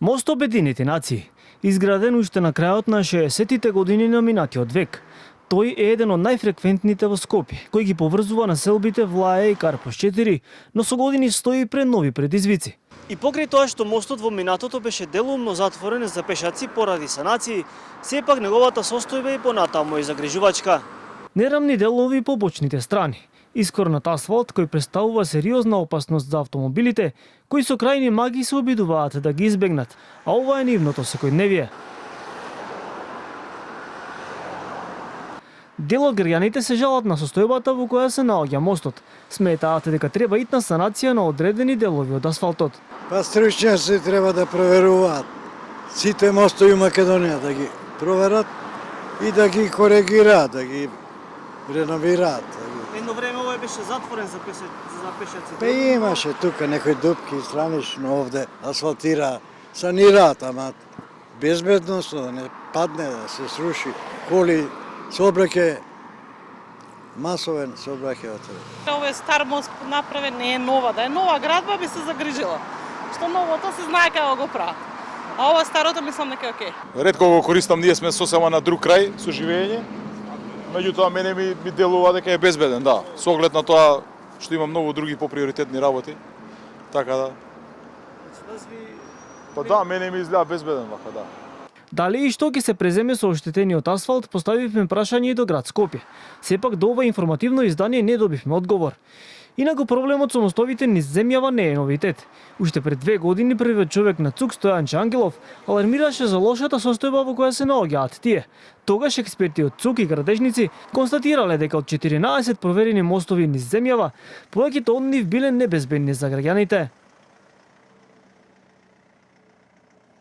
Мост Обединети нации, изграден уште на крајот на 60-тите години на минатиот век. Тој е еден од најфреквентните во Скопје, кој ги поврзува населбите Влаја и Карпош 4, но со години стои пред нови предизвици. И покрај тоа што мостот во минатото беше делумно затворен за пешаци поради санации, сепак неговата состојба е понатаму и загрижувачка. Нерамни делови по бочните страни, искорнат асфалт кој представува сериозна опасност за автомобилите, кои со крајни маги се обидуваат да ги избегнат, а ова е нивното секојдневие. Дел од граѓаните се жалат на состојбата во која се наоѓа мостот. Сметаат дека треба итна санација на одредени делови од асфалтот. Па стручњаци треба да проверуваат сите мостови у Македонија, да ги проверат и да ги коригираат, да ги реновираат. Едно време овој беше затворен за пешаци. Па имаше тука некои дупки странично овде, асфалтира, санираат, ама безбедност да не падне, да се сруши. Коли сообраќај масовен сообраќај. Овој стар мост направен не е нова, да е нова градба би се загрижила. Што новото се знае како го прават. А ова старото мислам дека е окей. Ретко го користам, ние сме сосема на друг крај со живење. Меѓутоа мене ми делува дека е безбеден, да. Со оглед на тоа што има многу други поприоритетни работи. Така да. Па да, мене ми изгледа безбеден вака, да. Дали и што ќе се преземе со оштетениот асфалт, поставивме прашање и до град Скопје. Сепак до ова информативно издание не добивме одговор. Инаку проблемот со мостовите низ земјава не е новитет. Уште пред 2 години првиот човек на ЦУК Стојанче Ангелов алармираше за лошата состојба во која се наоѓаат тие. Тогаш експерти од ЦУК и градежници констатирале дека од 14 проверени мостови низ земјава, повеќето од нив биле небезбедни за граѓаните.